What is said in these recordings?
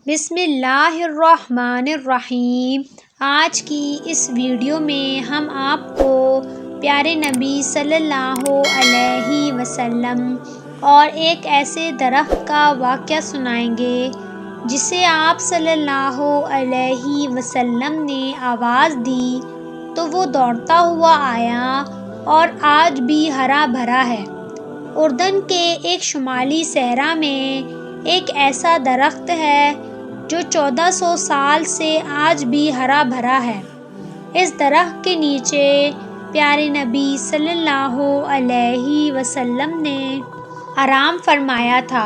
بسم اللہ الرحمن الرحیم۔ آج کی اس ویڈیو میں ہم آپ کو پیارے نبی صلی اللہ علیہ وسلم اور ایک ایسے درخت کا واقعہ سنائیں گے جسے آپ صلی اللہ علیہ وسلم نے آواز دی تو وہ دوڑتا ہوا آیا اور آج بھی ہرا بھرا ہے۔ اردن کے ایک شمالی صحرا میں ایک ایسا درخت ہے جو 1400 سال سے آج بھی ہرا بھرا ہے۔ اس درخت کے نیچے پیارے نبی صلی اللہ علیہ وسلم نے آرام فرمایا تھا۔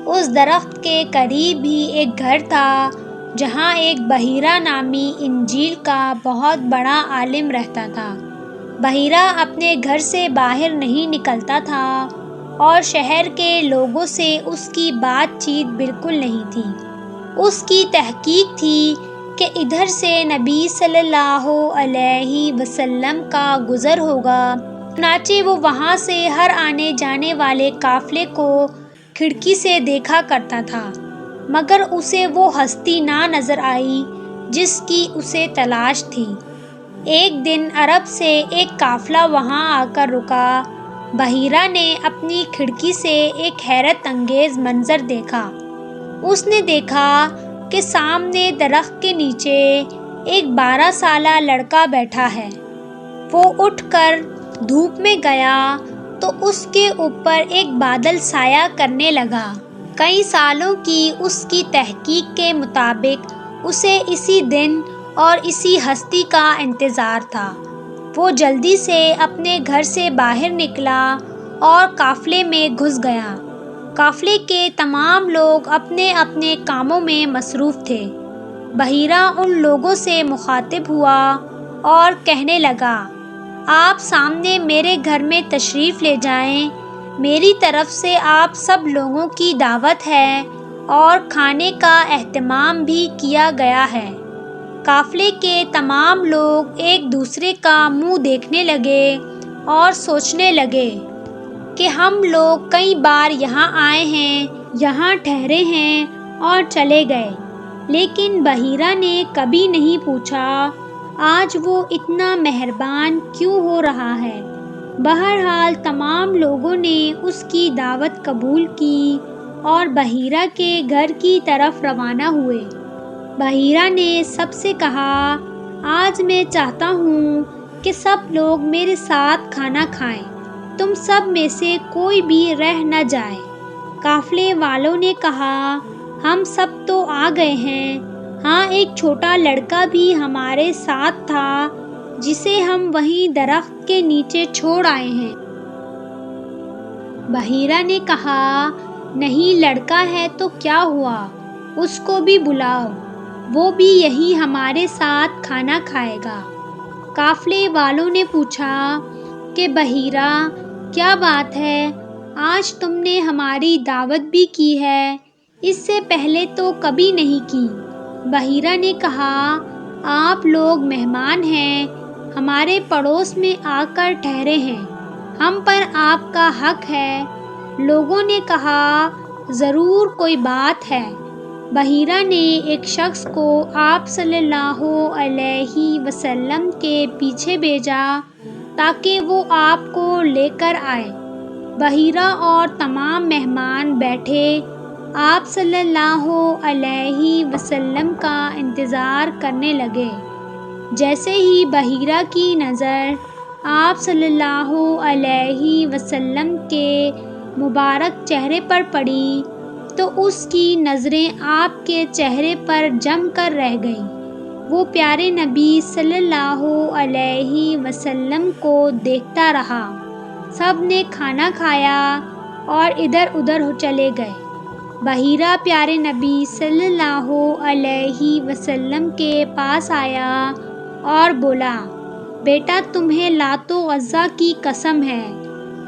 اس درخت کے قریب ہی ایک گھر تھا جہاں ایک بحیرہ نامی انجیل کا بہت بڑا عالم رہتا تھا۔ بحیرہ اپنے گھر سے باہر نہیں نکلتا تھا اور شہر کے لوگوں سے اس کی بات چیت بالکل نہیں تھی۔ اس کی تحقیق تھی کہ ادھر سے نبی صلی اللہ علیہ وسلم کا گزر ہوگا، چنانچہ وہ وہاں سے ہر آنے جانے والے قافلے کو کھڑکی سے دیکھا کرتا تھا، مگر اسے وہ ہستی نہ نظر آئی جس کی اسے تلاش تھی۔ ایک دن عرب سے ایک قافلہ وہاں آ کر رکا۔ بحیرہ نے اپنی کھڑکی سے ایک حیرت انگیز منظر دیکھا۔ اس نے دیکھا کہ سامنے درخت کے نیچے ایک 12 سالہ لڑکا بیٹھا ہے۔ وہ اٹھ کر دھوپ میں گیا تو اس کے اوپر ایک بادل سایہ کرنے لگا۔ کئی سالوں کی اس کی تحقیق کے مطابق اسے اسی دن اور اسی ہستی کا انتظار تھا۔ وہ جلدی سے اپنے گھر سے باہر نکلا اور قافلے میں گھس گیا۔ قافلے کے تمام لوگ اپنے اپنے کاموں میں مصروف تھے۔ بحیرہ ان لوگوں سے مخاطب ہوا اور کہنے لگا، آپ سامنے میرے گھر میں تشریف لے جائیں، میری طرف سے آپ سب لوگوں کی دعوت ہے اور کھانے کا اہتمام بھی کیا گیا ہے۔ قافلے کے تمام لوگ ایک دوسرے کا منہ دیکھنے لگے اور سوچنے لگے کہ ہم لوگ کئی بار یہاں آئے ہیں، یہاں ٹھہرے ہیں اور چلے گئے، لیکن بحیرہ نے کبھی نہیں پوچھا آج وہ اتنا مہربان کیوں ہو رہا ہے۔ بہرحال تمام لوگوں نے اس کی دعوت قبول کی اور بحیرہ کے گھر کی طرف روانہ ہوئے۔ بحیرہ نے سب سے کہا، آج میں چاہتا ہوں کہ سب لوگ میرے ساتھ کھانا کھائیں، تم سب میں سے کوئی بھی رہ نہ جائے۔ قافلے والوں نے کہا، ہم سب تو آ گئے ہیں، ہاں ایک چھوٹا لڑکا بھی ہمارے ساتھ تھا جسے ہم وہیں درخت کے نیچے چھوڑ آئے ہیں۔ بحیرہ نے کہا، نہیں لڑکا ہے تو کیا ہوا، اس کو بھی بلاؤ، وہ بھی یہی ہمارے ساتھ کھانا کھائے گا۔ قافلے والوں نے پوچھا کہ بحیرہ کیا بات ہے، آج تم نے ہماری دعوت بھی کی ہے، اس سے پہلے تو کبھی نہیں کی۔ بحیرہ نے کہا، آپ لوگ مہمان ہیں، ہمارے پڑوس میں آ کر ٹھہرے ہیں، ہم پر آپ کا حق ہے۔ لوگوں نے کہا، ضرور کوئی بات ہے۔ بحیرہ نے ایک شخص کو آپ صلی اللہ علیہ وسلم کے پیچھے بھیجا تاکہ وہ آپ کو لے کر آئے۔ بحیرہ اور تمام مہمان بیٹھے آپ صلی اللہ علیہ وسلم کا انتظار کرنے لگے۔ جیسے ہی بحیرہ کی نظر آپ صلی اللہ علیہ وسلم کے مبارک چہرے پر پڑی تو اس کی نظریں آپ کے چہرے پر جم کر رہ گئیں۔ وہ پیارے نبی صلی اللہ علیہ وسلم کو دیکھتا رہا۔ سب نے کھانا کھایا اور ادھر ادھر چلے گئے۔ بحیرہ پیارے نبی صلی اللہ علیہ وسلم کے پاس آیا اور بولا، بیٹا تمہیں لات و عزیٰ کی قسم ہے،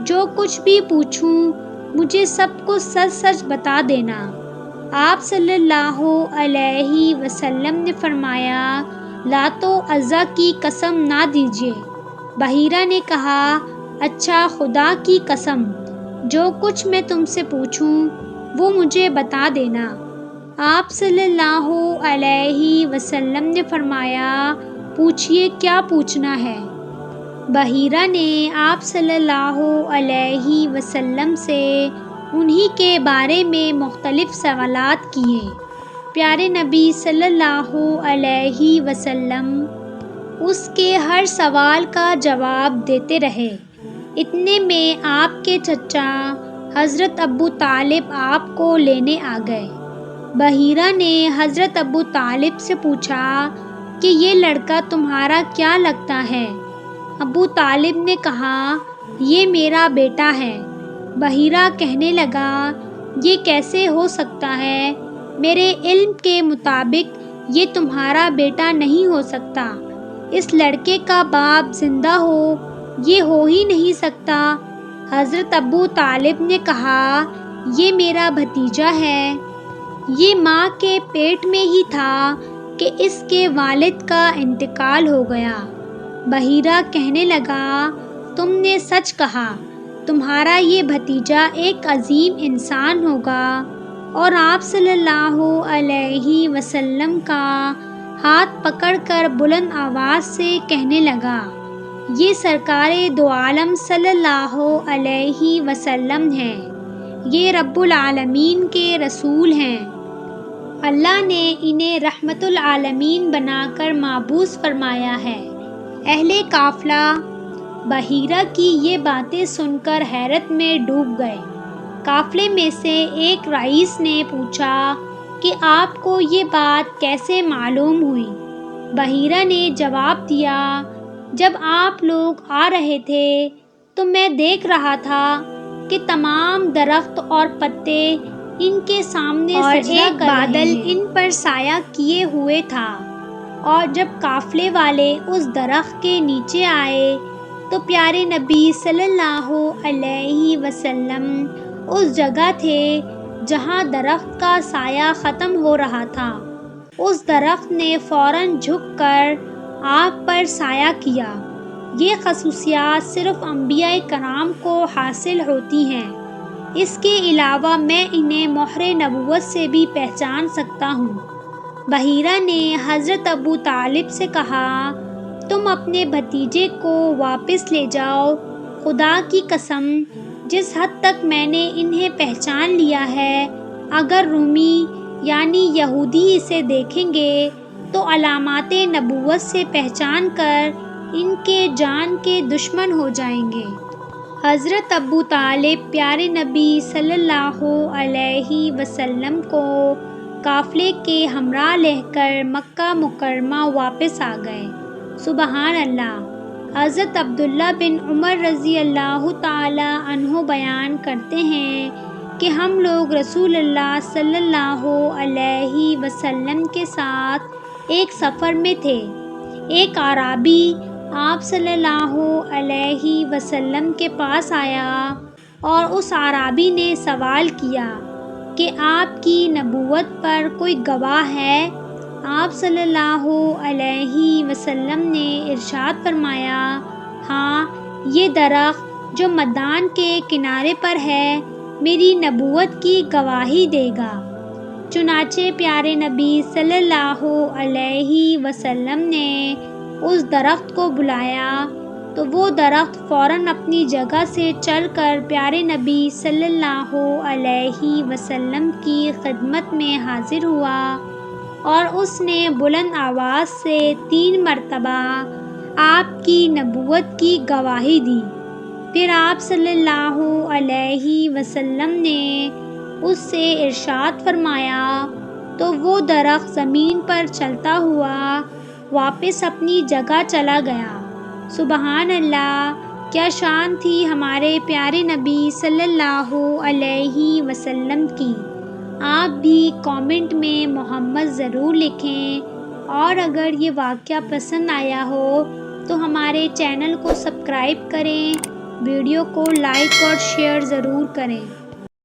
جو کچھ بھی پوچھوں مجھے سب کو سچ سچ بتا دینا۔ آپ صلی اللہ علیہ وسلم نے فرمایا، لات و عزیٰ کی قسم نہ دیجیے۔ بحیرہ نے کہا، اچھا خدا کی قسم، جو کچھ میں تم سے پوچھوں وہ مجھے بتا دینا۔ آپ صلی اللہ علیہ وسلم نے فرمایا، پوچھئے کیا پوچھنا ہے؟ بحیرہ نے آپ صلی اللہ علیہ وسلم سے انہی کے بارے میں مختلف سوالات کیے۔ پیارے نبی صلی اللہ علیہ وسلم اس کے ہر سوال کا جواب دیتے رہے۔ اتنے میں آپ کے چچا حضرت ابو طالب آپ کو لینے آ گئے۔ بحیرہ نے حضرت ابو طالب سے پوچھا کہ یہ لڑکا تمہارا کیا لگتا ہے؟ ابو طالب نے کہا، یہ میرا بیٹا ہے۔ بحیرہ کہنے لگا، یہ کیسے ہو سکتا ہے؟ میرے علم کے مطابق یہ تمہارا بیٹا نہیں ہو سکتا۔ اس لڑکے کا باپ زندہ ہو، یہ ہو ہی نہیں سکتا۔ حضرت ابو طالب نے کہا، یہ میرا بھتیجا ہے۔ یہ ماں کے پیٹ میں ہی تھا کہ اس کے والد کا انتقال ہو گیا۔ بحیرہ کہنے لگا، تم نے سچ کہا، تمہارا یہ بھتیجا ایک عظیم انسان ہوگا۔ اور آپ صلی اللہ علیہ وسلم کا ہاتھ پکڑ کر بلند آواز سے کہنے لگا، یہ سرکار دو عالم صلی اللہ علیہ وسلم ہیں، یہ رب العالمین کے رسول ہیں۔ اللہ نے انہیں رحمت العالمین بنا کر مبعوث فرمایا ہے۔ اہل قافلہ بحیرہ کی یہ باتیں سن کر حیرت میں ڈوب گئے۔ قافلے میں سے ایک رئیس نے پوچھا کہ آپ کو یہ بات کیسے معلوم ہوئی؟ بحیرہ نے جواب دیا، جب آپ لوگ آ رہے تھے تو میں دیکھ رہا تھا کہ تمام درخت اور پتے ان کے سامنے سجدہ کر رہے ہیں، بادل ان پر سایہ کیے ہوئے تھا۔ اور جب قافلے والے اس درخت کے نیچے آئے تو پیارے نبی صلی اللہ علیہ وسلم اس جگہ تھے جہاں درخت کا سایہ ختم ہو رہا تھا۔ اس درخت نے فوراً جھک کر آپ پر سایہ کیا۔ یہ خصوصیات صرف انبیاء کرام کو حاصل ہوتی ہیں۔ اس کے علاوہ میں انہیں مہر نبوت سے بھی پہچان سکتا ہوں۔ بحیرہ نے حضرت ابو طالب سے کہا، تم اپنے بھتیجے کو واپس لے جاؤ۔ خدا کی قسم، جس حد تک میں نے انہیں پہچان لیا ہے، اگر رومی یعنی یہودی اسے دیکھیں گے تو علامات نبوت سے پہچان کر ان کے جان کے دشمن ہو جائیں گے۔ حضرت ابو طالب پیارے نبی صلی اللہ علیہ وسلم کو قافلے کے ہمراہ لے کر مکہ مکرمہ واپس آ گئے۔ سبحان اللہ۔ حضرت عبداللہ بن عمر رضی اللہ تعالی عنہ بیان کرتے ہیں کہ ہم لوگ رسول اللہ صلی اللہ علیہ وسلم کے ساتھ ایک سفر میں تھے۔ ایک اعرابی آپ صلی اللہ علیہ وسلم کے پاس آیا اور اس اعرابی نے سوال کیا کہ آپ کی نبوت پر کوئی گواہ ہے؟ آپ صلی اللہ علیہ وسلم نے ارشاد فرمایا، ہاں، یہ درخت جو میدان کے کنارے پر ہے میری نبوت کی گواہی دے گا۔ چنانچہ پیارے نبی صلی اللہ علیہ وسلم نے اس درخت کو بلایا تو وہ درخت فوراً اپنی جگہ سے چل کر پیارے نبی صلی اللہ علیہ وسلم کی خدمت میں حاضر ہوا اور اس نے بلند آواز سے 3 مرتبہ آپ کی نبوت کی گواہی دی۔ پھر آپ صلی اللہ علیہ وسلم نے اس سے ارشاد فرمایا تو وہ درخت زمین پر چلتا ہوا واپس اپنی جگہ چلا گیا۔ سبحان اللہ، کیا شان تھی ہمارے پیارے نبی صلی اللہ علیہ وسلم کی۔ آپ بھی کامنٹ میں محمد ضرور لکھیں، اور اگر یہ واقعہ پسند آیا ہو تو ہمارے چینل کو سبسکرائب کریں، ویڈیو کو لائک اور شیئر ضرور کریں۔